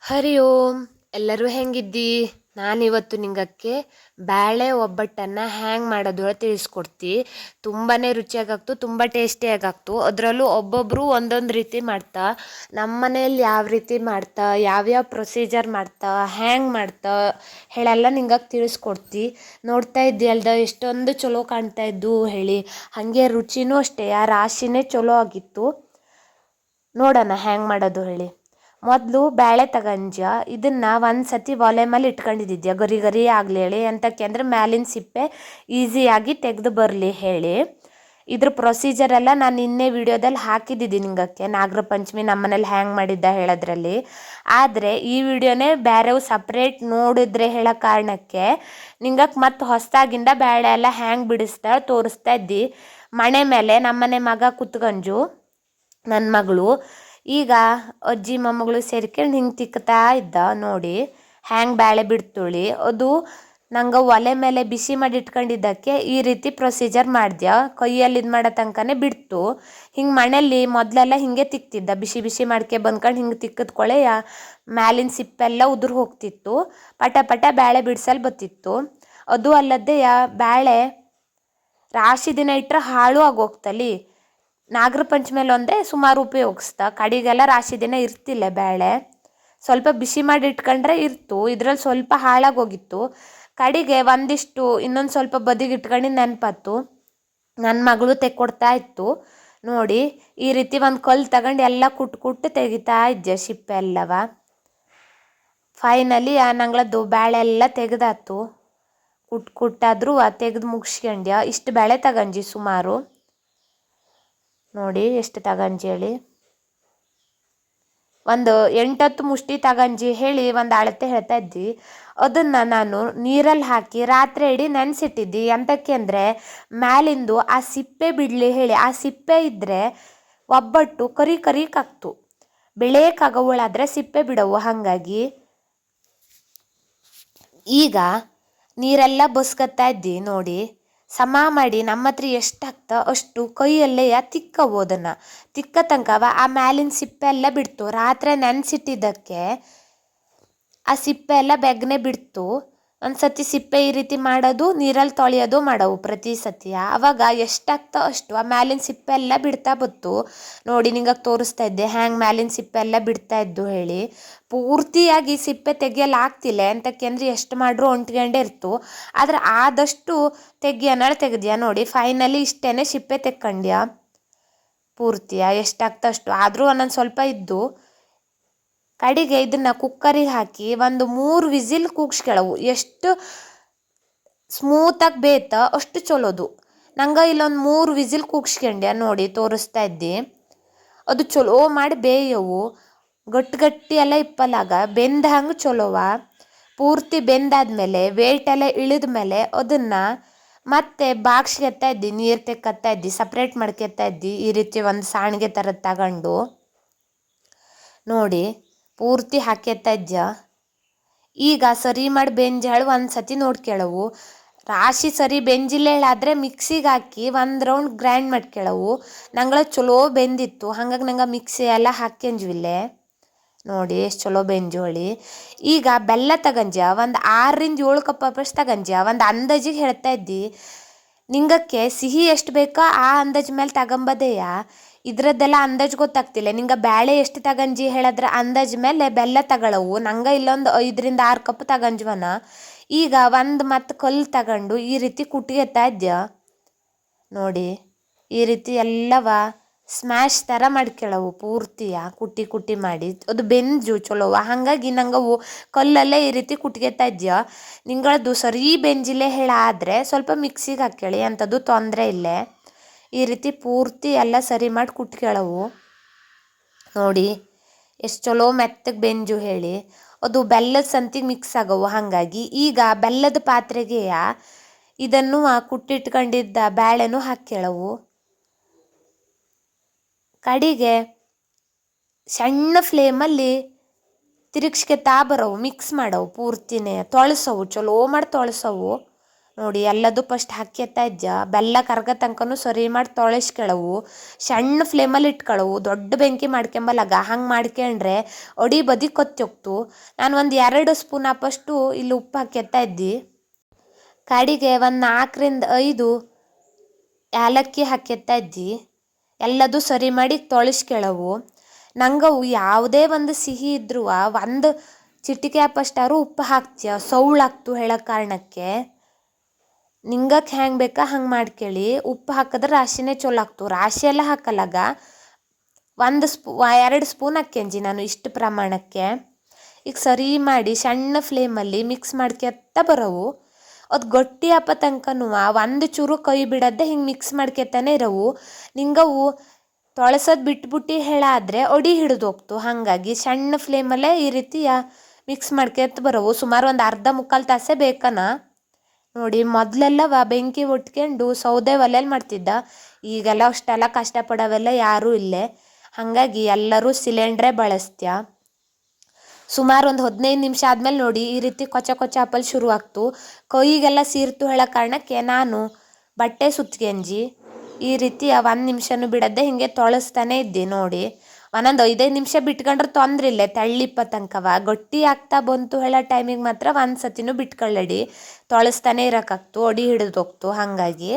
ಹರಿ ಓಂ. ಎಲ್ಲರೂ ಹೆಂಗಿದ್ದಿ? ನಾನಿವತ್ತು ನಿಂಗಕ್ಕೆ ಬ್ಯಾಳೆ ಒಬ್ಬಟ್ಟನ್ನು ಹ್ಯಾಂಗ್ ಮಾಡೋದು ತಿಳಿಸ್ಕೊಡ್ತಿ. ತುಂಬಾ ರುಚಿಯಾಗಾಗ್ತು, ತುಂಬ ಟೇಸ್ಟಿಯಾಗಾಗ್ತು. ಅದರಲ್ಲೂ ಒಬ್ಬೊಬ್ಬರು ಒಂದೊಂದು ರೀತಿ ಮಾಡ್ತಾ. ನಮ್ಮ ಮನೇಲಿ ಯಾವ ರೀತಿ ಮಾಡ್ತಾ, ಯಾವ್ಯಾವ ಪ್ರೊಸೀಜರ್ ಮಾಡ್ತಾ, ಹ್ಯಾಂಗ್ ಮಾಡ್ತಾ ಹೇಳೆಲ್ಲ ನಿಂಗಕ್ಕೆ ತಿಳಿಸ್ಕೊಡ್ತಿ. ನೋಡ್ತಾ ಇದ್ದಿಯಲ್ದ ಎಷ್ಟೊಂದು ಚಲೋ ಕಾಣ್ತಾ ಇದ್ದು ಹೇಳಿ. ಹಾಗೆ ರುಚಿನೂ ಅಷ್ಟೇ, ಆ ರಾಶಿನೇ ಚಲೋ ಆಗಿತ್ತು. ನೋಡೋಣ ಹ್ಯಾಂಗ್ ಮಾಡೋದು ಹೇಳಿ. ಮೊದಲು ಬೇಳೆ ತಗಂಜ ಇದನ್ನು ಒಂದು ಸತಿ ಒಲೆ ಮೇಲೆ ಇಟ್ಕೊಂಡಿದ್ದೆ ಗರಿ ಗರಿ ಆಗಲಿ ಹೇಳಿ. ಎಂತಕ್ಕೆ ಅಂದರೆ ಮ್ಯಾಲಿನ ಸಿಪ್ಪೆ ಈಸಿಯಾಗಿ ತೆಗೆದು ಬರಲಿ ಹೇಳಿ. ಇದ್ರ ಪ್ರೊಸೀಜರ್ ಎಲ್ಲ ನಾನು ನಿನ್ನೆ ವಿಡಿಯೋದಲ್ಲಿ ಹಾಕಿದ್ದಿದ್ದೀನಿ ನಿಂಗಕ್ಕೆ, ನಾಗರ ಪಂಚಮಿ ನಮ್ಮನೇಲಿ ಹ್ಯಾಂಗ್ ಮಾಡಿದ್ದ ಹೇಳೋದ್ರಲ್ಲಿ. ಆದರೆ ಈ ವಿಡಿಯೋನೇ ಬೇರೆವು ಸಪ್ರೇಟ್ ನೋಡಿದ್ರೆ ಹೇಳೋ ಕಾರಣಕ್ಕೆ ನಿಂಗಕ್ಕೆ ಮತ್ತೆ ಹೊಸದಾಗಿಂದ ಬೇಳೆ ಎಲ್ಲ ಹ್ಯಾಂಗ್ ಬಿಡಿಸ್ತಾ ತೋರಿಸ್ತಾ ಇದ್ದಿ. ಮಣೆ ಮೇಲೆ ನಮ್ಮನೆ ಮಗ ಕುತ್ಕಂಜು ನನ್ನ ಮಗಳು ಈಗ ಅಜ್ಜಿ ಮೊಮ್ಮಗಳು ಸೇರ್ಕೊಂಡು ಹಿಂಗೆ ತಿಕ್ತಾ ಇದ್ದ ನೋಡಿ ಹ್ಯಾಂಗೆ ಬ್ಯಾಳೆ ಬಿಡ್ತುಳಿ. ಅದು ನಂಗೆ ಒಲೆ ಮೇಲೆ ಬಿಸಿ ಮಾಡಿ ಇಟ್ಕೊಂಡಿದ್ದಕ್ಕೆ ಈ ರೀತಿ ಪ್ರೊಸೀಜರ್ ಮಾಡ್ದ್ಯ. ಕೈಯಲ್ಲಿ ಇದು ಮಾಡೋ ತನಕನೇ ಬಿಡ್ತು. ಹಿಂಗೆ ಮನೇಲಿ ಮೊದಲೆಲ್ಲ ಹಿಂಗೆ ತಿಕ್ತಿದ್ದ, ಬಿಸಿ ಬಿಸಿ ಮಾಡ್ಕೆ ಬಂದ್ಕೊಂಡು ಹಿಂಗೆ ತಿಕ್ಕದ್ಕೊಳ್ಳೆ ಮ್ಯಾಲಿನ ಸಿಪ್ಪೆಲ್ಲ ಉದುರು ಹೋಗ್ತಿತ್ತು. ಪಟ ಪಟ ಬ್ಯಾಳೆ ಬಿಡ್ಸಲ್ಲಿ ಬತ್ತಿತ್ತು. ಅದು ಅಲ್ಲದೆ ಬ್ಯಾಳೆ ರಾಶಿ ದಿನ ಇಟ್ಟರೆ ಹಾಳು ಆಗೋಗ್ತಲ್ಲಿ. ನಾಗರ ಪಂಚಮಿಯಲ್ಲಿ ಒಂದೇ ಸುಮಾರು ಉಪಯೋಗಿಸ್ತಾ, ಕಡೆಗೆಲ್ಲ ರಾಶಿ ದಿನ ಇರ್ತಿಲ್ಲ ಬೇಳೆ. ಸ್ವಲ್ಪ ಬಿಸಿ ಮಾಡಿ ಇಟ್ಕೊಂಡ್ರೆ ಇರ್ತು, ಇದ್ರಲ್ಲಿ ಸ್ವಲ್ಪ ಹಾಳಾಗೋಗಿತ್ತು. ಕಡೆಗೆ ಒಂದಿಷ್ಟು ಇನ್ನೊಂದು ಸ್ವಲ್ಪ ಬದಿಗೆ ಇಟ್ಕೊಂಡು ನೆನಪತ್ತು. ನನ್ನ ಮಗಳು ತೆಕ್ಕೊಡ್ತಾ ಇತ್ತು ನೋಡಿ. ಈ ರೀತಿ ಒಂದು ಕಲ್ಲು ತಗೊಂಡು ಎಲ್ಲ ಕುಟ್ಟು ತೆಗಿತಾ ಇದ್ದೆ ಸಿಪ್ಪೆ ಎಲ್ಲವ. ಫೈನಲಿ ನಂಗಳದ್ದು ಬೇಳೆ ಎಲ್ಲ ತೆಗೆದಾತು. ಕುಟ್ಟಾದರೂ ತೆಗೆದು ಮುಗಿಸ್ಕೊಂಡ್ಯ. ಇಷ್ಟು ಬೇಳೆ ತಗಂಜಿ ಸುಮಾರು ನೋಡಿ ಎಷ್ಟು ತಗಂಜಿ ಹೇಳಿ. ಒಂದು 8-10 ಮುಷ್ಟಿ ತಗಂಜಿ ಹೇಳಿ ಒಂದು ಅಳತೆ ಹೇಳ್ತಾ ಇದ್ದಿ. ಅದನ್ನು ನಾನು ನೀರಲ್ಲಿ ಹಾಕಿ ರಾತ್ರಿ ಇಡೀ ನೆನೆಸಿಟ್ಟಿದ್ದಿ. ಎಂತಕ್ಕೆ ಅಂದರೆ ಮ್ಯಾಲಿಂದು ಆ ಸಿಪ್ಪೆ ಬಿಡಲಿ ಹೇಳಿ. ಆ ಸಿಪ್ಪೆ ಇದ್ದರೆ ಒಬ್ಬಟ್ಟು ಕರಿ ಕರಿಕಾಗ್ತು. ಬೆಳೆಯಕ್ಕಾಗವಳಾದರೆ ಸಿಪ್ಪೆ ಬಿಡವು. ಹಾಗಾಗಿ ಈಗ ನೀರೆಲ್ಲ ಬಸ್ಕತ್ತಾ ಇದ್ದಿ ನೋಡಿ. ಸಮ ಮಾಡಿ ನಮ್ಮ ಹತ್ರ ಎಷ್ಟಾಗ್ತ ಅಷ್ಟು ಕೈಯಲ್ಲೇ ತಿಕ್ಕವು. ಅದನ್ನು ತಿಕ್ಕ ತನಕವ ಆ ಮ್ಯಾಲಿನ ಸಿಪ್ಪೆ ಎಲ್ಲ ಬಿಡ್ತು. ರಾತ್ರಿ ನೆನೆಸಿಟ್ಟಿದ್ದಕ್ಕೆ ಆ ಸಿಪ್ಪೆ ಎಲ್ಲ ಬೆಗ್ನೆ ಬಿಡ್ತು. ಒಂದು ಸತಿ ಸಿಪ್ಪೆ ಈ ರೀತಿ ಮಾಡೋದು, ನೀರಲ್ಲಿ ತೊಳೆಯೋದು ಮಾಡವು ಪ್ರತಿ ಸತಿ. ಆವಾಗ ಎಷ್ಟಾಗ್ತೋ ಅಷ್ಟು ಆ ಮ್ಯಾಲಿನ ಸಿಪ್ಪೆ ಎಲ್ಲ ಬಿಡ್ತಾ ಬತ್ತು ನೋಡಿ. ನಿಂಗೆ ತೋರಿಸ್ತಾ ಇದ್ದೆ ಹ್ಯಾಂಗೆ ಮ್ಯಾಲಿನ ಸಿಪ್ಪೆ ಎಲ್ಲ ಬಿಡ್ತಾ ಇದ್ದು ಹೇಳಿ. ಪೂರ್ತಿಯಾಗಿ ಸಿಪ್ಪೆ ತೆಗಿಯಲು ಆಗ್ತಿಲ್ಲ. ಎಂತಕ್ಕೆ ಅಂದರೆ ಎಷ್ಟು ಮಾಡ್ರೂ ಒಂಟ್ಕೊಂಡೇ ಇರ್ತು. ಆದರೆ ಆದಷ್ಟು ತೆಗಿದ್ಯಾ ನೋಡಿ. ಫೈನಲಿ ಇಷ್ಟೇ ಸಿಪ್ಪೆ ತೆಕ್ಕೊಂಡ್ಯಾ ಪೂರ್ತಿಯ ಎಷ್ಟಾಗ್ತೋ ಅಷ್ಟು. ಆದರೂ ಒಂದೊಂದು ಸ್ವಲ್ಪ ಇದ್ದು. ಕಡೆಗೆ ಇದನ್ನು ಕುಕ್ಕರಿಗೆ ಹಾಕಿ ಒಂದು 3 ವಿಸಿಲ್ ಕೂಗ್ಸ್ಕೊಳ್ಳವು. ಎಷ್ಟು ಸ್ಮೂತಾಗಿ ಬೇಯ್ತ ಅಷ್ಟು ಚಲೋದು. ನಂಗೆ ಇಲ್ಲೊಂದು 3 ವಿಸಿಲ್ ಕೂಗ್ಸ್ಕೊಂಡ್ಯ ನೋಡಿ ತೋರಿಸ್ತಾ ಇದ್ದಿ. ಅದು ಚಲೋ ಮಾಡಿ ಬೇಯವು. ಗಟ್ಟಿ ಎಲ್ಲ ಇಪ್ಪಲಾಗ ಬೆಂದ ಹಂಗೆ ಚಲೋವ. ಪೂರ್ತಿ ಬೆಂದಾದ್ಮೇಲೆ ವೇಟ್ ಎಲ್ಲ ಇಳಿದ ಮೇಲೆ ಅದನ್ನು ಮತ್ತೆ ಬಾಕ್ಸ್ಗೆತ್ತಾ ಇದ್ದಿ. ನೀರು ತೆಕ್ಕತ್ತಾ ಇದ್ದಿ, ಸಪ್ರೇಟ್ ಮಾಡ್ಕೊತಾ ಇದ್ದಿ. ಈ ರೀತಿ ಒಂದು ಸಾಣಿಗೆ ಥರದ್ದು ತಗೊಂಡು ನೋಡಿ ಪೂರ್ತಿ ಹಾಕ್ಯತ್ತಾ ಇದ್ದ. ಈಗ ಸರಿ ಮಾಡಿ ಬೆಂಜಾಳು ಒಂದು ಸತಿ ನೋಡ್ಕೊಳ್ಳವು. ರಾಶಿ ಸರಿ ಬೆಂಜಿಲ್ಲ ಹೇಳಾದರೆ ಮಿಕ್ಸಿಗೆ ಹಾಕಿ ಒಂದು ರೌಂಡ್ ಗ್ರೈಂಡ್ ಮಾಡ್ಕೊಳ್ಳವು. ನಂಗಳ ಚಲೋ ಬೆಂದಿತ್ತು. ಹಾಗಾಗಿ ನಂಗೆ ಮಿಕ್ಸಿ ಎಲ್ಲ ಹಾಕ್ಯಂಜ್ವಿಲ್ಲೇ ನೋಡಿ ಎಷ್ಟು ಚಲೋ ಬೆಂಜೋಳಿ. ಈಗ ಬೆಲ್ಲ ತಗಂಜ ಒಂದು 6-7 ಕಪ್ ಅಷ್ಟು ತಗಂಜ. ಒಂದು ಅಂದಾಜಿಗೆ ಹೇಳ್ತಾ ಇದ್ದಿ. ನಿಂಗಕ್ಕೆ ಸಿಹಿ ಎಷ್ಟು ಬೇಕೋ ಆ ಅಂದಾಜು ಮೇಲೆ ತಗೊಂಬದೆಯ. ಇದ್ರದ್ದೆಲ್ಲ ಅಂದಾಜು ಗೊತ್ತಾಗ್ತಿಲ್ಲ. ನಿಂಗೆ ಬ್ಯಾಳೆ ಎಷ್ಟು ತಗಂಜಿ ಹೇಳಿದ್ರೆ ಅಂದಾಜು ಮೇಲೆ ಬೆಲ್ಲ ತಗೊಳ್ಳವು. ನಂಗೆ ಇಲ್ಲೊಂದು 5-6 ಕಪ್ ತಗಂಜ್ವನ. ಈಗ ಒಂದು ಮತ್ತು ಕಲ್ಲು ತಗೊಂಡು ಈ ರೀತಿ ಕುಟ್ಗೆತ್ತಾ ಇದ್ಯ ನೋಡಿ. ಈ ರೀತಿ ಎಲ್ಲವ ಸ್ಮ್ಯಾಶ್ ಥರ ಮಾಡ್ಕೊಳ್ಳವು ಪೂರ್ತಿಯ ಕುಟ್ಟಿ ಮಾಡಿ. ಅದು ಬೆಂಜು ಚಲೋವ. ಹಾಗಾಗಿ ನಂಗೆ ಅವು ಕಲ್ಲಲ್ಲೇ ಈ ರೀತಿ ಕುಟ್ಗೆತ್ತಾ ಇದ್ಯ. ನಿಂಗಳದ್ದು ಸರಿ ಬೆಂಜಿಲ್ಲೇ ಹೇಳಾದರೆ ಸ್ವಲ್ಪ ಮಿಕ್ಸಿಗೆ ಹಾಕ್ಕೊಳ್ಳಿ, ಅಂಥದ್ದು ತೊಂದರೆ ಇಲ್ಲೇ. ಈ ರೀತಿ ಪೂರ್ತಿ ಎಲ್ಲ ಸರಿ ಮಾಡಿ ಕುಟ್ಕೊಳ್ಳವು ನೋಡಿ. ಎಷ್ಟು ಚಲೋ ಮೆತ್ತಗೆ ಬೆಂಜು ಹೇಳಿ. ಅದು ಬೆಲ್ಲದ ಸಂತಿಗೆ ಮಿಕ್ಸ್ ಆಗವು. ಹಾಗಾಗಿ ಈಗ ಬೆಲ್ಲದ ಪಾತ್ರೆಗೆ ಇದನ್ನು ಕುಟ್ಟಿಟ್ಕೊಂಡಿದ್ದ ಬ್ಯಾಳೆನೂ ಹಾಕ್ಕೊಳ್ಳವು. ಕಡೆಗೆ ಸಣ್ಣ ಫ್ಲೇಮಲ್ಲಿ ತಿರುಗಿಸ್ಕೊತಾ ಬರವು. ಮಿಕ್ಸ್ ಮಾಡವು ಪೂರ್ತಿನೇ. ತೊಳಸವು ಚಲೋ ಮಾಡಿ ತೊಳಸವು ನೋಡಿ ಎಲ್ಲದು ಫಸ್ಟ್ ಹಾಕ್ಯತ್ತಾ ಇದ್ದ ಬೆಲ್ಲ ಕರ್ಗ ತನಕನೂ ಸರಿ ಮಾಡಿ ತೊಳೆಸ್ಕೆಳವು. ಸಣ್ಣ ಫ್ಲೇಮಲ್ಲಿ ಇಟ್ಕೊಳ್ಳವು, ದೊಡ್ಡ ಬೆಂಕಿ ಮಾಡ್ಕೊಂಬಲಾಗ ಹಂಗೆ ಮಾಡ್ಕೊಂಡ್ರೆ ಅಡಿ ಬದಿ ಕೊತ್ತೋಗ್ತು. ನಾನು ಒಂದು 2 ಸ್ಪೂನ್ ಹಾಪಷ್ಟು ಇಲ್ಲಿ ಉಪ್ಪು ಹಾಕ್ಯತ್ತಾ ಇದ್ದಿ. ಕಡಿಗೆ ಒಂದು 4-5 ಏಲಕ್ಕಿ ಹಾಕ್ಯತ್ತಾ ಇದ್ದಿ. ಎಲ್ಲದು ಸರಿ ಮಾಡಿ ತೊಳೆಸ್ಕೆಳವು. ನಂಗವು ಯಾವುದೇ ಒಂದು ಸಿಹಿ ಇದ್ರೂ ಒಂದು ಚಿಟಿಕೆ ಹಾಪಷ್ಟಾರು ಉಪ್ಪು ಹಾಕ್ತೀಯ, ಸೌಳಾಗ್ತು ಹೇಳೋ ಕಾರಣಕ್ಕೆ. ನಿಂಗಕ್ಕೆ ಹೆಂಗೆ ಬೇಕಾ ಹಂಗೆ ಮಾಡ್ಕೊಳ್ಳಿ. ಉಪ್ಪು ಹಾಕಿದ್ರೆ ರಾಶಿನೇ ಚಲೋ ಆಗ್ತು. ರಾಶಿ ಎಲ್ಲ ಹಾಕಲಾಗ 2 ಸ್ಪೂನ್ ಹಾಕ್ಯಂಜಿ ನಾನು ಇಷ್ಟು ಪ್ರಮಾಣಕ್ಕೆ. ಈಗ ಸರಿ ಮಾಡಿ ಸಣ್ಣ ಫ್ಲೇಮಲ್ಲಿ ಮಿಕ್ಸ್ ಮಾಡ್ಕೊತ ಬರೋವು. ಅದು ಗಟ್ಟಿ ಹಪ್ಪ ತನಕನೂ ಒಂದು ಚೂರು ಕೈ ಬಿಡೋದೆ ಹಿಂಗೆ ಮಿಕ್ಸ್ ಮಾಡ್ಕೊತಾನೆ ಇರೋವು. ನಿಂಗವು ತೊಳೆಸೋದು ಬಿಟ್ಬಿಟ್ಟು ಹೇಳಾದರೆ ಅಡಿ ಹಿಡಿದು ಹೋಗ್ತು. ಹಾಗಾಗಿ ಸಣ್ಣ ಫ್ಲೇಮಲ್ಲೇ ಈ ರೀತಿಯ ಮಿಕ್ಸ್ ಮಾಡ್ಕೊತ ಬರೋವು. ಸುಮಾರು ಒಂದು ಅರ್ಧ-ಮುಕ್ಕಾಲು ತಾಸೇ ಬೇಕನ. ನೋಡಿ ಮೊದಲೆಲ್ಲವ ಬೆಂಕಿ ಉಟ್ಕೊಂಡು ಸೌದೆ ಒಲೆಯಲ್ಲಿ ಮಾಡ್ತಿದ್ದ. ಈಗೆಲ್ಲ ಅಷ್ಟೆಲ್ಲ ಕಷ್ಟಪಡೋವೆಲ್ಲ ಯಾರೂ ಇಲ್ಲೇ. ಹಾಗಾಗಿ ಎಲ್ಲರೂ ಸಿಲಿಂಡ್ರೇ ಬಳಸ್ತ್ಯ. ಸುಮಾರು ಒಂದು 15 ನಿಮಿಷ ಆದಮೇಲೆ ನೋಡಿ ಈ ರೀತಿ ಕೊಚ ಕೊಚ ಹಪ್ಪಲ್ ಶುರು ಆಗ್ತು. ಕೈಗೆಲ್ಲ ಸೀರ್ತು ಹೇಳೋ ಕಾರಣಕ್ಕೆ ನಾನು ಬಟ್ಟೆ ಸುತ್ಕೊಂಜಿ ಈ ರೀತಿ 1 ನಿಮಿಷನೂ ಬಿಡದೆ ಹಿಂಗೆ ತೊಳಸ್ತಾನೆ ಇದ್ದೆ. ನೋಡಿ ಒಂದೊಂದು 5-5 ನಿಮಿಷ ಬಿಟ್ಕೊಂಡ್ರೆ ತೊಂದ್ರೆ ಇಲ್ಲ, ತೆಳ್ಳಿಪ್ಪ ತನಕವ. ಗಟ್ಟಿ ಆಗ್ತಾ ಬಂತು ಹೇಳೋ ಟೈಮಿಗೆ ಮಾತ್ರ ಒಂದು ಸತಿನೂ ಬಿಟ್ಕೊಳ್ಳಡಿ, ತೊಳಸ್ತಾನೆ ಇರೋಕ್ಕಾಗ್ತು, ಅಡಿ ಹಿಡಿದೋಗ್ತು. ಹಾಗಾಗಿ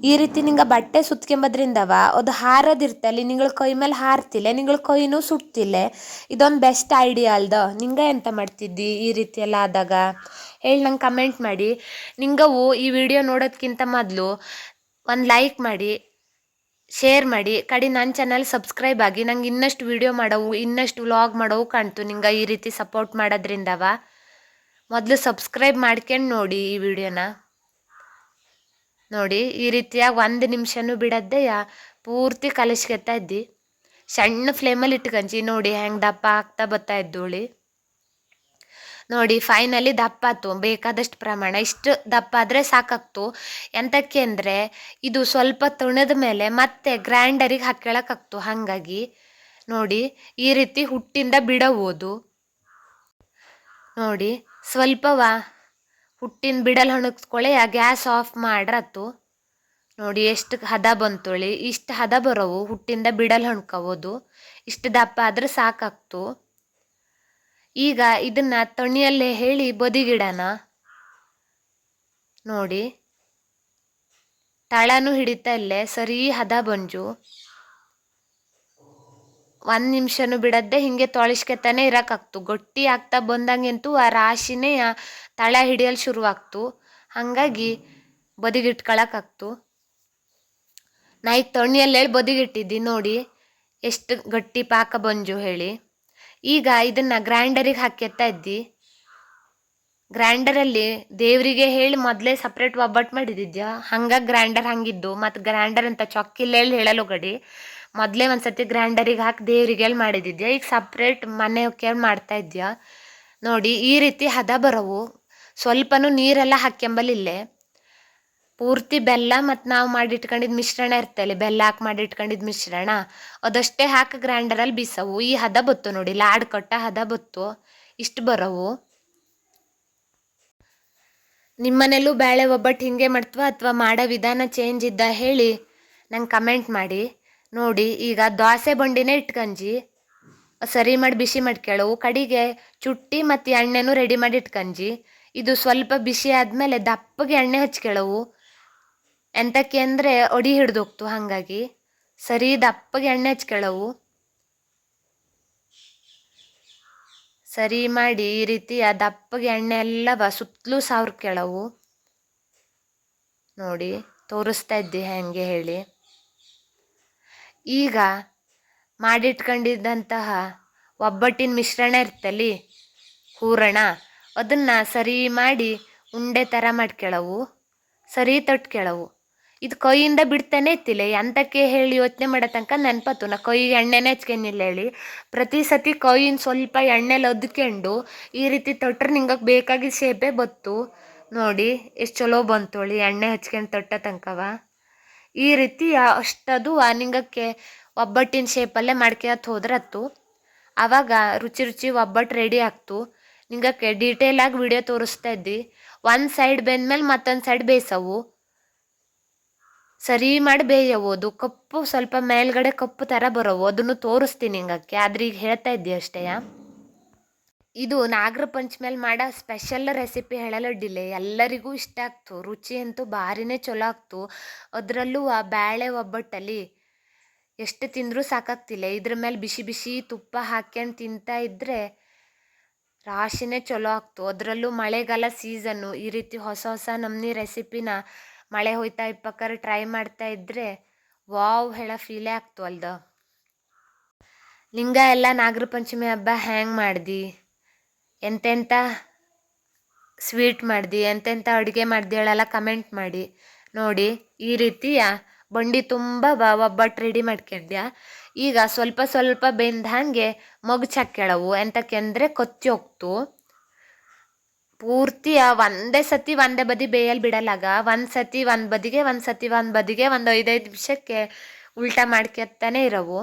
ಈ ರೀತಿ ನಿಂಗೆ ಬಟ್ಟೆ ಸುತ್ಕೊಂಬದ್ರಿಂದವ ಅದು ಹಾರೋದಿರ್ತಲ್ಲಿ, ನಿಂಗಳ ಕೈ ಮೇಲೆ ಹಾರ್ತಿಲ್ಲ, ನಿಂಗಳ ಕೈನೂ ಸುಡ್ತಿಲ್ಲ. ಇದೊಂದು ಬೆಸ್ಟ್ ಐಡಿಯಾ ಅಲ್ದ. ನಿಂಗೆ ಎಂತ ಮಾಡ್ತಿದ್ದಿ ಈ ರೀತಿ ಎಲ್ಲ ಆದಾಗ ಹೇಳಿ ನಂಗೆ ಕಮೆಂಟ್ ಮಾಡಿ. ನಿಂಗವು ಈ ವಿಡಿಯೋ ನೋಡೋದಕ್ಕಿಂತ ಮೊದಲು ಒಂದು ಲೈಕ್ ಮಾಡಿ, ಶೇರ್ ಮಾಡಿ, ಕಡೆ ನನ್ನ ಚಾನಲ್ ಸಬ್ಸ್ಕ್ರೈಬ್ ಆಗಿ. ನಂಗೆ ಇನ್ನಷ್ಟು ವಿಡಿಯೋ ಮಾಡೋವು, ಇನ್ನಷ್ಟು ವ್ಲಾಗ್ ಮಾಡೋವು ಕಾಣ್ತು ನಿಂಗೆ ಈ ರೀತಿ ಸಪೋರ್ಟ್ ಮಾಡೋದ್ರಿಂದವ. ಮೊದಲು ಸಬ್ಸ್ಕ್ರೈಬ್ ಮಾಡ್ಕೊಂಡು ನೋಡಿ ಈ ವಿಡಿಯೋನ. ನೋಡಿ ಈ ರೀತಿಯಾಗಿ 1 ನಿಮಿಷನೂ ಬಿಡದ್ದೆ ಪೂರ್ತಿ ಕಲಿಸ್ಕೊತಾ ಇದ್ದಿ. ಸಣ್ಣ ಫ್ಲೇಮಲ್ಲಿ ಇಟ್ಕೊಂಜಿ. ನೋಡಿ ಹೆಂಗೆ ದಪ್ಪ ಆಗ್ತಾ ಬರ್ತಾ ಇದ್ದೋಳಿ. ನೋಡಿ ಫೈನಲಿ ದಪ್ಪ ಆಯ್ತು, ಬೇಕಾದಷ್ಟು ಪ್ರಮಾಣ. ಇಷ್ಟು ದಪ್ಪ ಆದರೆ ಸಾಕಾಗ್ತು. ಎಂತಕ್ಕೆ ಅಂದರೆ ಇದು ಸ್ವಲ್ಪ ತುಣದ ಮೇಲೆ ಮತ್ತೆ ಗ್ರೈಂಡರಿಗೆ ಹಾಕ್ಕೊಳಕ್ಕಾಗ್ತು. ಹಾಗಾಗಿ ನೋಡಿ ಈ ರೀತಿ ಹುಟ್ಟಿಂದ ಬಿಡಬಹುದು. ನೋಡಿ ಸ್ವಲ್ಪವ ಹುಟ್ಟಿನ ಬಿಡಲ್ ಹಣಕ್ಸ್ಕೊಳ್ಳೆ ಗ್ಯಾಸ್ ಆಫ್ ಮಾಡ್ರತ್ತು. ನೋಡಿ ಎಷ್ಟು ಹದ ಬಂತೋಳಿ. ಇಷ್ಟು ಹದ ಬರೋವು ಹುಟ್ಟಿಂದ ಬಿಡಲ್ ಹಣ್ಕೋಬೋದು. ಇಷ್ಟು ದಪ್ಪ ಆದರೆ ಸಾಕಾಗ್ತು. ಈಗ ಇದನ್ನು ತಣಿಯಲ್ಲೇ ಹೇಳಿ ಬದಿಗಿಡನ. ನೋಡಿ ತಳನೂ ಹಿಡಿತಾ ಇಲ್ಲೇ ಸರಿ ಹದ ಬಂಜು. 1 ನಿಮಿಷನೂ ಬಿಡದ್ದೆ ಹಿಂಗೆ ತೊಳಿಸ್ಕೊತಾನೆ ಇರೋಕ್ಕಾಗ್ತು. ಗಟ್ಟಿ ಆಗ್ತಾ ಬಂದಂಗಂತೂ ಆ ರಾಶಿನೇ ತಳ ಹಿಡಿಯಲು ಶುರುವಾಗ್ತು. ಹಾಗಾಗಿ ಬದಿಗಿಟ್ಕೊಳಕ್ಕಾಗ್ತು. ನಾ ಈಗ ತಣಿಯಲ್ಲಿ ಹೇಳಿ ಬದಿಗಿಟ್ಟಿದ್ದಿ. ನೋಡಿ ಎಷ್ಟು ಗಟ್ಟಿ ಪಾಕ ಬಂಜು ಹೇಳಿ. ಈಗ ಇದನ್ನು ಗ್ರೈಂಡರಿಗೆ ಹಾಕ್ಯತ್ತಾ ಇದ್ದಿ. ಗ್ರೈಂಡರಲ್ಲಿ ದೇವರಿಗೆ ಹೇಳಿ ಮೊದಲೇ ಸಪ್ರೇಟ್ ಒಬ್ಬಟ್ಟು ಮಾಡಿದ್ಯಾ. ಹಂಗಾಗಿ ಗ್ರೈಂಡರ್ ಹಂಗಿದ್ದು. ಮತ್ತು ಗ್ರೈಂಡರ್ ಅಂತ ಚೊಕ್ಕಿಲ್ಲ ಹೇಳಿ ಹೇಳಲು ಗಡಿ ಮೊದಲೇ ಒಂದು ಸತಿ ಗ್ರೈಂಡರಿಗೆ ಹಾಕಿ ದೇವ್ರಿಗೆ ಹೇಳಿ ಮಾಡಿದ್ಯಾ. ಈಗ ಸಪ್ರೇಟ್ ಮನೆ ಕೇಳಿ ಮಾಡ್ತಾ ಇದ್ಯಾ. ನೋಡಿ ಈ ರೀತಿ ಹದ ಬರೋವು. ಸ್ವಲ್ಪನೂ ನೀರೆಲ್ಲ ಹಾಕ್ಯಂಬಲಿಲ್ಲೇ. ಪೂರ್ತಿ ಬೆಲ್ಲ ಮತ್ತು ನಾವು ಮಾಡಿಟ್ಕೊಂಡಿದ್ದು ಮಿಶ್ರಣ ಇರ್ತಲ್ಲ, ಬೆಲ್ಲ ಹಾಕಿ ಮಾಡಿಟ್ಕೊಂಡಿದ್ದು ಮಿಶ್ರಣ ಅದಷ್ಟೇ ಹಾಕಿ ಗ್ರೈಂಡರಲ್ಲಿ ಬೀಸವು. ಈ ಹದ ಬತ್ತು ನೋಡಿ, ಲಾಡ್ ಕಟ್ಟ ಹದ ಬತ್ತು. ಇಷ್ಟು ಬರೋವು. ನಿಮ್ಮನೆಯಲ್ಲೂ ಬೇಳೆ ಒಬ್ಬಟ್ಟು ಹಿಂಗೆ ಮಾಡ್ತವ ಅಥವಾ ಮಾಡೋ ವಿಧಾನ ಚೇಂಜ್ ಇದ್ದ ಹೇಳಿ ನಂಗೆ ಕಮೆಂಟ್ ಮಾಡಿ. ನೋಡಿ ಈಗ ದೋಸೆ ಬಂಡಿನೇ ಇಟ್ಕಂಜಿ ಸರಿ ಮಾಡಿ ಬಿಸಿ ಮಾಡ್ಕೊಳ್ಳವು. ಕಡೆಗೆ ಚುಟ್ಟಿ ಮತ್ತು ಎಣ್ಣೆನೂ ರೆಡಿ ಮಾಡಿ ಇಟ್ಕಂಜಿ. ಇದು ಸ್ವಲ್ಪ ಬಿಸಿ ಆದಮೇಲೆ ದಪ್ಪಗೆ ಎಣ್ಣೆ ಹಚ್ಕೊಳ್ಳವು. ಎಂತಕ್ಕೆ ಅಂದರೆ ಅಡಿ ಹಿಡ್ದೋಗ್ತು. ಹಾಗಾಗಿ ಸರಿ ದಪ್ಪಗೆ ಎಣ್ಣೆ ಹಚ್ಕೊಳ್ಳವು. ಸರಿ ಮಾಡಿ ಈ ರೀತಿ ಆ ದಪ್ಪಗೆ ಎಣ್ಣೆ ಎಲ್ಲ ಸುತ್ತಲೂ ಸಾವ್ರ್ಕೊಳ್ಳವು. ನೋಡಿ ತೋರಿಸ್ತಾ ಇದ್ದೆ ಹೆಂಗೆ ಹೇಳಿ. ಈಗ ಮಾಡಿಟ್ಕೊಂಡಿದ್ದಂತಹ ಒಬ್ಬಟ್ಟಿನ ಮಿಶ್ರಣ ಇರ್ತಲ್ಲಿ, ಹೂರಣ, ಅದನ್ನು ಸರಿ ಮಾಡಿ ಉಂಡೆ ಥರ ಮಾಡ್ಕೊಳ್ಳವು. ಸರಿ ತೊಟ್ಕೊಳ್ಳವು. ಇದು ಕೈಯಿಂದ ಬಿಡ್ತಾನೆ ಇತ್ತಿಲ್ಲ. ಎಂತಕ್ಕೆ ಹೇಳಿ ಯೋಚನೆ ಮಾಡೋ ತನಕ ನೆನಪತ್ತು ನಾ ಕೈಗೆ ಎಣ್ಣೆನೇ ಹಚ್ಕೊಂಡಿಲ್ಲ ಹೇಳಿ. ಪ್ರತಿ ಸತಿ ಕೈಯಿಂದ ಸ್ವಲ್ಪ ಎಣ್ಣೆಲಿ ಒದ್ಕೊಂಡು ಈ ರೀತಿ ತೊಟ್ರೆ ನಿಂಗೆ ಬೇಕಾಗಿದ್ದ ಶೇಪೇ ಬತ್ತು. ನೋಡಿ ಎಷ್ಟು ಚಲೋ ಬಂತೋಳಿ ಎಣ್ಣೆ ಹಚ್ಕೊಂಡು ತೊಟ್ಟ ತನಕವ. ಈ ರೀತಿ ಅಷ್ಟದು ನಿಂಗಕ್ಕೆ ಒಬ್ಬಟ್ಟಿನ ಶೇಪಲ್ಲೇ ಮಾಡ್ಕೊತ ಹೋದ್ರತ್ತು. ಆವಾಗ ರುಚಿ ರುಚಿ ಒಬ್ಬಟ್ಟು ರೆಡಿ ಆಗ್ತು. ನಿಂಗಕ್ಕೆ ಡೀಟೇಲಾಗಿ ವಿಡಿಯೋ ತೋರಿಸ್ತಾ ಇದ್ದಿ. ಒಂದು ಸೈಡ್ ಬೆಂದ್ಮೇಲೆ ಮತ್ತೊಂದು ಸೈಡ್ ಬೇಯಿಸವು, ಸರಿ ಮಾಡಿ ಬೇಯವು. ಅದು ಕಪ್ಪು ಸ್ವಲ್ಪ ಮೇಲ್ಗಡೆ ಕಪ್ಪು ಥರ ಬರೋವು, ಅದನ್ನು ತೋರಿಸ್ತೀನಿ ಹಿಂಗಕ್ಕೆ. ಆದ್ರೆ ಈಗ ಹೇಳ್ತಾ ಇದ್ದೆ ಅಷ್ಟೇಯ. ಇದು ನಾಗರ ಪಂಚಮಿಯಲ್ಲಿ ಮಾಡೋ ಸ್ಪೆಷಲ್ ರೆಸಿಪಿ ಹೇಳಲಡ್ಡಿಲೆ, ಎಲ್ಲರಿಗೂ ಇಷ್ಟ ಆಗ್ತು. ರುಚಿ ಅಂತೂ ಭಾರಿನೇ ಚಲೋ ಆಗ್ತು. ಅದರಲ್ಲೂ ಆ ಬ್ಯಾಳೆ ಒಬ್ಬಟ್ಟಲ್ಲಿ ಎಷ್ಟು ತಿಂದರೂ ಸಾಕಾಗ್ತಿಲ್ಲ. ಇದ್ರ ಮೇಲೆ ಬಿಸಿ ಬಿಸಿ ತುಪ್ಪ ಹಾಕ್ಯಂಡು ತಿಂತಾ ಇದ್ದರೆ ರಾಶಿನೇ ಚಲೋ ಆಗ್ತು. ಅದರಲ್ಲೂ ಮಳೆಗಾಲ ಸೀಸನ್ನು, ಈ ರೀತಿ ಹೊಸ ಹೊಸ ನಮ್ನಿ ರೆಸಿಪಿನ ಮಳೆ ಹೋಯ್ತಾ ಇಪ್ಪಕ್ಕಾರೆ ಟ್ರೈ ಮಾಡ್ತಾ ಇದ್ದರೆ ವಾವ್ ಹೇಳೋ ಫೀಲೇ ಆಗ್ತು ಅಲ್ದ. ನಿಂಗ ಎಲ್ಲ ನಾಗರ ಪಂಚಮಿ ಹಬ್ಬ ಹ್ಯಾಂಗೆ ಮಾಡ್ದು, ಎಂತೆಂಥ ಸ್ವೀಟ್ ಮಾಡ್ದು, ಎಂತೆಂಥ ಅಡುಗೆ ಮಾಡ್ದು ಹೇಳೆಲ್ಲ ಕಮೆಂಟ್ ಮಾಡಿ. ನೋಡಿ ಈ ರೀತಿಯ ಬಂಡಿ ತುಂಬ ಒಬ್ಬಟ್ಟು ರೆಡಿ ಮಾಡ್ಕೊಂಡ್ಯ. ಈಗ ಸ್ವಲ್ಪ ಸ್ವಲ್ಪ ಬೆಂದ ಹಾಗೆ ಮಗುಚ್ ಹಾಕ್ಯಳವು, ಎಂತಕ್ಕೆಂದರೆ ಕೊಚ್ಚಿ ಹೋಗ್ತು. ಪೂರ್ತಿ ಒಂದೇ ಸತಿ ಒಂದೇ ಬದಿ ಬೇಯಲ್ಲಿ ಬಿಡಲಾಗ ಒಂದು ಸತಿ ಒಂದು ಬದಿಗೆ ಒಂದು ಸತಿ ಒಂದು ಬದಿಗೆ ಒಂದು 5-5 ನಿಮಿಷಕ್ಕೆ ಉಲ್ಟಾ ಮಾಡ್ಕೊತಾನೆ ಇರವು.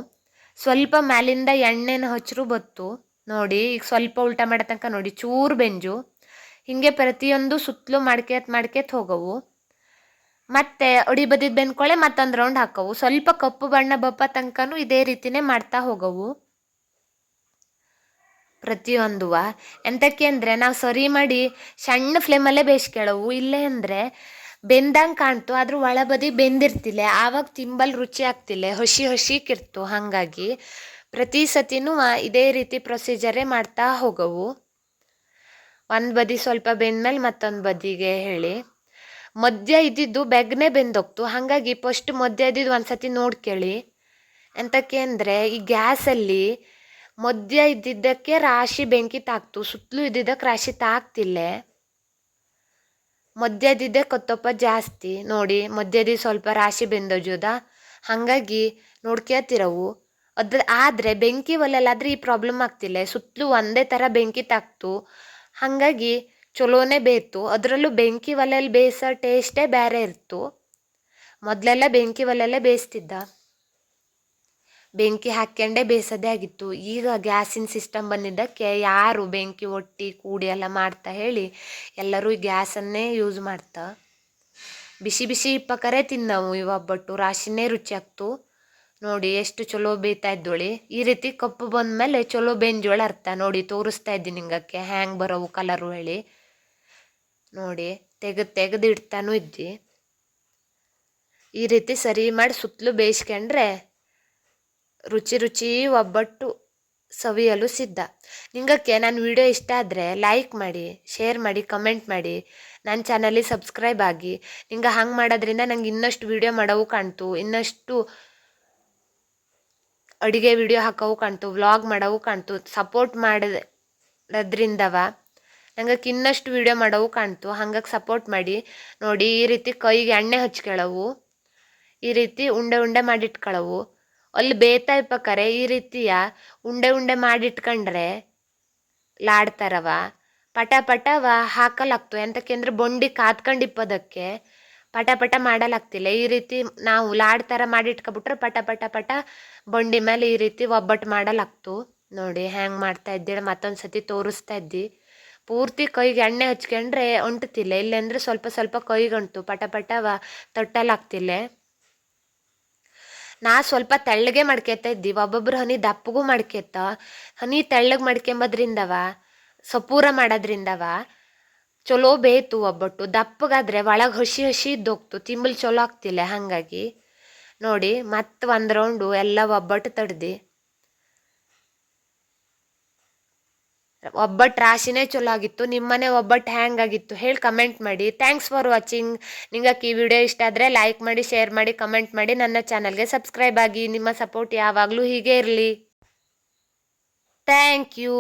ಸ್ವಲ್ಪ ಮ್ಯಾಲಿಂದ ಎಣ್ಣೆನ ಹಚ್ಚರು ಬತ್ತು ನೋಡಿ. ಈಗ ಸ್ವಲ್ಪ ಉಲ್ಟಾ ಮಾಡೋ ತನಕ ನೋಡಿ ಚೂರು ಬೆಂಜು. ಹೀಗೆ ಪ್ರತಿಯೊಂದು ಸುತ್ತಲೂ ಮಾಡ್ಕೊತ ಹೋಗವು. ಮತ್ತೆ ಅಡಿ ಬದಿದ್ ಬೆಂದ್ಕೊಳ್ಳೆ ಮತ್ತೊಂದು ರೌಂಡ್ ಹಾಕವು. ಸ್ವಲ್ಪ ಕಪ್ಪು ಬಣ್ಣ ಬಪ್ಪ ತನಕನೂ ಇದೇ ರೀತಿನೇ ಮಾಡ್ತಾ ಹೋಗವು ಪ್ರತಿಯೊಂದುವ. ಎಂತಕ್ಕೆ ಅಂದರೆ ನಾವು ಸರಿ ಮಾಡಿ ಸಣ್ಣ ಫ್ಲೇಮಲ್ಲೇ ಬೇಯಿಸ್ಕೊಳ್ಳವು. ಇಲ್ಲೇ ಅಂದರೆ ಬೆಂದಂಗೆ ಕಾಣ್ತು, ಆದ್ರೂ ಒಳ ಬದಿ ಬೆಂದಿರ್ತಿಲ್ಲ, ಆವಾಗ ತಿಂಬಲ್ ರುಚಿ ಆಗ್ತಿಲ್ಲ, ಹಸಿ ಹಸಿಕಿರ್ತು. ಹಾಗಾಗಿ ಪ್ರತಿ ಸತಿನೂ ಇದೇ ರೀತಿ ಪ್ರೊಸೀಜರೇ ಮಾಡ್ತಾ ಹೋಗವು. ಒಂದು ಬದಿ ಸ್ವಲ್ಪ ಬೆಂದ್ಮೇಲೆ ಮತ್ತೊಂದು ಬದಿಗೆ ಹೇಳಿ. ಮಧ್ಯ ಇದ್ದಿದ್ದು ಬೆಗ್ನೆ ಬೆಂದೋಗ್ತು, ಹಾಗಾಗಿ ಫಸ್ಟ್ ಮಧ್ಯ ಇದ್ದಿದ್ದು ಒಂದು ಸತಿ ನೋಡ್ಕೊಳ್ಳಿ. ಎಂತಕ್ಕೆ ಅಂದರೆ ಈ ಗ್ಯಾಸಲ್ಲಿ ಮಧ್ಯ ಇದ್ದಿದ್ದಕ್ಕೆ ರಾಶಿ ಬೆಂಕಿ ತಾಕ್ತು, ಸುತ್ತಲೂ ಇದ್ದಿದ್ದಕ್ಕೆ ರಾಶಿ ತಾಕ್ತಿಲ್ಲ. ಮಧ್ಯದಿದ್ದೆ ಕೊತ್ತಪ್ಪ ಜಾಸ್ತಿ ನೋಡಿ, ಮಧ್ಯದಿದ್ದು ಸ್ವಲ್ಪ ರಾಶಿ ಬೆಂದೋಜುದ, ಹಾಗಾಗಿ ನೋಡ್ಕೊತಿರವು. ಆದರೆ ಬೆಂಕಿ ಒಲೆಲ್ಲಾದ್ರೆ ಈ ಪ್ರಾಬ್ಲಮ್ ಆಗ್ತಿಲ್ಲ, ಸುತ್ತಲೂ ಒಂದೇ ಥರ ಬೆಂಕಿ ತಾಕ್ತು, ಹಾಗಾಗಿ ಚಲೋನೇ ಬೇಯ್ತು. ಅದರಲ್ಲೂ ಬೆಂಕಿ ಒಲೆಯಲ್ಲಿ ಬೇಯಿಸೋ ಟೇಸ್ಟೇ ಬೇರೆ ಇರ್ತು. ಮೊದಲೆಲ್ಲ ಬೆಂಕಿ ಒಲೆಯಲ್ಲೇ ಬೇಯಿಸ್ತಿದ್ದ, ಬೆಂಕಿ ಹಾಕ್ಯಂಡೇ ಬೇಯಿಸೋದೇ ಆಗಿತ್ತು. ಈಗ ಗ್ಯಾಸಿನ ಸಿಸ್ಟಮ್ ಬಂದಿದ್ದಕ್ಕೆ ಯಾರು ಬೆಂಕಿ ಒಟ್ಟಿ ಕೂಡಿ ಎಲ್ಲ ಮಾಡ್ತಾ ಹೇಳಿ ಎಲ್ಲರೂ ಈ ಗ್ಯಾಸನ್ನೇ ಯೂಸ್ ಮಾಡ್ತಾ. ಬಿಸಿ ಬಿಸಿ ಇಪ್ಪಕ್ಕರೆ ತಿನ್ನವು ಇವು ಒಬ್ಬಟ್ಟು, ರಾಶಿನೇ ರುಚಿ ಆಗ್ತು. ನೋಡಿ ಎಷ್ಟು ಚಲೋ ಬೇಯ್ತಾ ಇದ್ದೋಳಿ. ಈ ರೀತಿ ಕಪ್ಪು ಬಂದಮೇಲೆ ಚಲೋ ಬೆಂಜೋಳ ಅರ್ಥ. ನೋಡಿ ತೋರಿಸ್ತಾ ಇದ್ದೀನಿ ನಿಂಗಕ್ಕೆ ಹ್ಯಾಂಗೆ ಬರೋವು ಕಲರು ಹೇಳಿ. ನೋಡಿ ತೆಗೆದು ಇಡ್ತಾನೂ ಇದ್ದಿ. ಈ ರೀತಿ ಸರಿ ಮಾಡಿ ಸುತ್ತಲೂ ಬೇಯಿಸ್ಕೊಂಡ್ರೆ ರುಚಿ ರುಚಿ ಒಬ್ಬಟ್ಟು ಸವಿಯಲು ಸಿದ್ಧ. ನಿಂಗಕ್ಕೆ ನನ್ನ ವಿಡಿಯೋ ಇಷ್ಟ ಆದರೆ ಲೈಕ್ ಮಾಡಿ, ಶೇರ್ ಮಾಡಿ, ಕಮೆಂಟ್ ಮಾಡಿ, ನನ್ನ ಚಾನಲಿಗೆ ಸಬ್ಸ್ಕ್ರೈಬ್ ಆಗಿ. ನಿಂಗೆ ಹಂಗೆ ಮಾಡೋದ್ರಿಂದ ನಂಗೆ ಇನ್ನಷ್ಟು ವಿಡಿಯೋ ಮಾಡೋವು ಕಾಣ್ತು, ಇನ್ನಷ್ಟು ಅಡುಗೆ ವಿಡಿಯೋ ಹಾಕೋವು ಕಾಣ್ತು, ವ್ಲಾಗ್ ಮಾಡೋವು ಕಾಣ್ತು. ಸಪೋರ್ಟ್ ಮಾಡೋದ್ರಿಂದವ ನಂಗೆ ಇನ್ನಷ್ಟು ವಿಡಿಯೋ ಮಾಡೋವು ಕಾಣ್ತು, ಹಾಗಾಗಿ ಸಪೋರ್ಟ್ ಮಾಡಿ. ನೋಡಿ ಈ ರೀತಿ ಕೈಗೆ ಎಣ್ಣೆ ಹಚ್ಕೊಳ್ಳವು, ಈ ರೀತಿ ಉಂಡೆ ಉಂಡೆ ಮಾಡಿಟ್ಕೊಳ್ಳವು. ಅಲ್ಲಿ ಬೇಯ್ತಾ ಇಪ್ಪಕ್ಕಾರೆ ಈ ರೀತಿಯ ಉಂಡೆ ಉಂಡೆ ಮಾಡಿಟ್ಕೊಂಡ್ರೆ ಲಾಡ್ತಾರವ ಪಟ ಪಟವ ಹಾಕಲಾಗ್ತು. ಎಂತಕ್ಕೆಂದ್ರೆ ಬೊಂಡಿ ಕಾದ್ಕೊಂಡಿಪ್ಪದಕ್ಕೆ ಪಟ ಪಟ ಮಾಡಲಾಗ್ತಿಲ್ಲ. ಈ ರೀತಿ ನಾವು ಲಾಡ್ ಥರ ಮಾಡಿಟ್ಕೊಬಿಟ್ರೆ ಪಟ ಪಟ ಪಟ ಬೊಂಡಿ ಮೇಲೆ ಈ ರೀತಿ ಒಬ್ಬಟ್ಟು ಮಾಡಲಾಗ್ತು. ನೋಡಿ ಹ್ಯಾಂಗೆ ಮಾಡ್ತಾ ಇದ್ದೀರ, ಮತ್ತೊಂದು ಸತಿ ತೋರಿಸ್ತಾ ಇದ್ದಿ. ಪೂರ್ತಿ ಕೈಗೆ ಎಣ್ಣೆ ಹಚ್ಕೊಂಡ್ರೆ ಅಂಟುತ್ತಿಲ್ಲ, ಇಲ್ಲಾಂದ್ರೆ ಸ್ವಲ್ಪ ಸ್ವಲ್ಪ ಕೈಗಂಟು ಪಟ ಪಟವ ತೊಟ್ಟಲಾಗ್ತಿಲ್ಲ. ನಾ ಸ್ವಲ್ಪ ತೆಳ್ಳಗೆ ಮಾಡ್ಕೊತಾ ಇದ್ದಿ, ಒಬ್ಬೊಬ್ರು ಹನಿ ದಪ್ಪಗೂ ಮಾಡ್ಕೊತ. ಹನಿ ತೆಳ್ಳಗೆ ಮಾಡ್ಕೊಂಬದ್ರಿಂದವ ಸಪೂರ ಮಾಡೋದ್ರಿಂದವ ಚಲೋ ಬೇಯ್ತು ಒಬ್ಬಟ್ಟು. ದಪ್ಪಗಾದ್ರೆ ಒಳಗೆ ಹಸಿ ಹಸಿ ಇದ್ದೋಗ್ತು, ತಿಂಬಲ್ ಚಲೋ ಆಗ್ತಿಲ್ಲ. ಹಾಗಾಗಿ ನೋಡಿ ಮತ್ತೆ ಒಂದು ರೌಂಡು ಎಲ್ಲ ಒಬ್ಬಟ್ಟು ತಡ್ದು. ಒಬ್ಬಟ್ಟು ರಾಶಿನೇ ಚಲೋ ಆಗಿತ್ತು. ನಿಮ್ಮನೆ ಒಬ್ಬಟ್ಟು ಹ್ಯಾಂಗಾಗಿತ್ತು ಹೇಳಿ ಕಮೆಂಟ್ ಮಾಡಿ. Thanks for watching. ನಿಂಗಕ್ಕೆ ಈ ವಿಡಿಯೋ ಇಷ್ಟ ಆದರೆ ಲೈಕ್ ಮಾಡಿ, ಶೇರ್ ಮಾಡಿ, ಕಮೆಂಟ್ ಮಾಡಿ, ನನ್ನ ಚಾನಲ್ಗೆ ಸಬ್ಸ್ಕ್ರೈಬ್ ಆಗಿ. ನಿಮ್ಮ ಸಪೋರ್ಟ್ ಯಾವಾಗಲೂ ಹೀಗೆ ಇರಲಿ. Thank you.